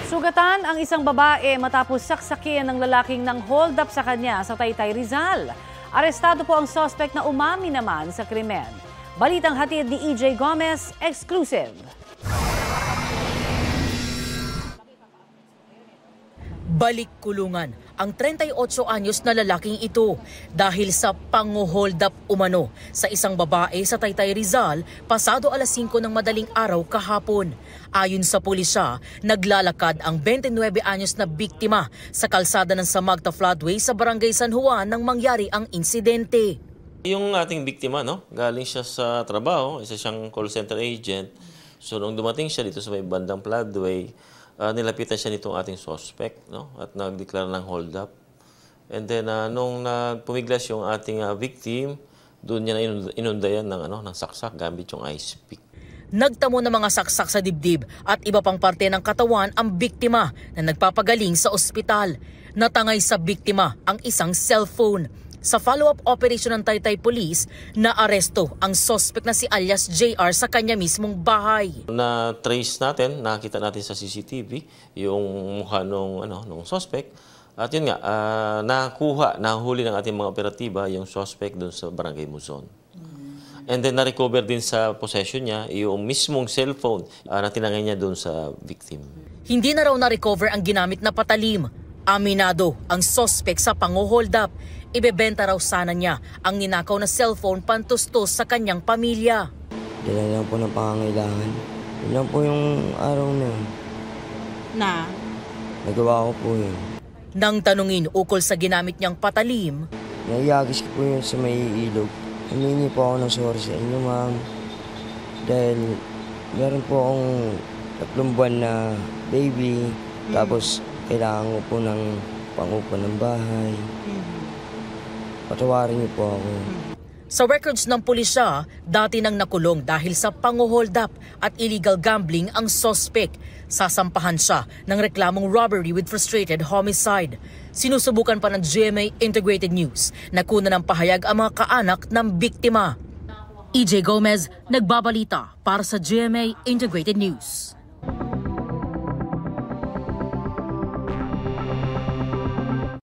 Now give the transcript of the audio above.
Sugatan ang isang babae matapos saksakin ng lalaking nang hold up sa kanya sa Taytay, Rizal. Arestado po ang suspect na umami naman sa krimen. Balitang hatid ni EJ Gomez, exclusive. Balik kulungan ang 38 anyos na lalaking ito dahil sa pang-hold up umano sa isang babae sa Taytay, Rizal pasado alas 5 ng madaling araw kahapon. Ayon sa pulisya, naglalakad ang 29 anyos na biktima sa kalsada ng Samagta Floodway sa Barangay San Juan nang mangyari ang insidente. Yung ating biktima, galing siya sa trabaho, isa siyang call center agent. So nung dumating siya dito sa may bandang Floodway, nilapitan siya nitong ating suspect, at nag-declare ng hold up. And then nung nagpumiglas yung ating victim, doon niya na inundayan ng saksak gamit yung ice pick. Nagtamo ng mga saksak sa dibdib at iba pang parte ng katawan ang biktima na nagpapagaling sa ospital. Natangay sa biktima ang isang cellphone. Sa follow-up operation ng Taytay Police, naaresto ang suspect na si alias JR sa kanya mismong bahay. Na-trace natin, nakita natin sa CCTV yung mukha nung suspect. At yun nga, nahuli ng ating mga operatiba yung suspect doon sa Barangay Muzon. And then na-recover din sa possession niya yung mismong cellphone na tinangay niya doon sa victim. Hindi na raw na-recover ang ginamit na patalim. Aminado ang suspect sa pang-hold up. Ibebenta raw sana niya ang ninakaw na cellphone pantustos sa kanyang pamilya. Dala lang po ng pangangailangan. Yun lang po yung araw na yun. Nagawa ko po yun. Nang tanungin ukol sa ginamit niyang patalim, naiyagis ko po yun sa may ilog. Humingi po ako ng sorry sa inyo, ma'am. Dahil meron po akong 3 buwan na baby. Tapos kailangan ko po ng pangupa ng bahay. Patawarin niyo po ako. Sa records ng pulisya, dati nang nakulong dahil sa pang-hold up at illegal gambling ang suspect. Sasampahan siya ng reklamong robbery with frustrated homicide. Sinusubukan pa ng GMA Integrated News na kunan ng pahayag ang mga kaanak ng biktima. EJ Gomez, nagbabalita para sa GMA Integrated News.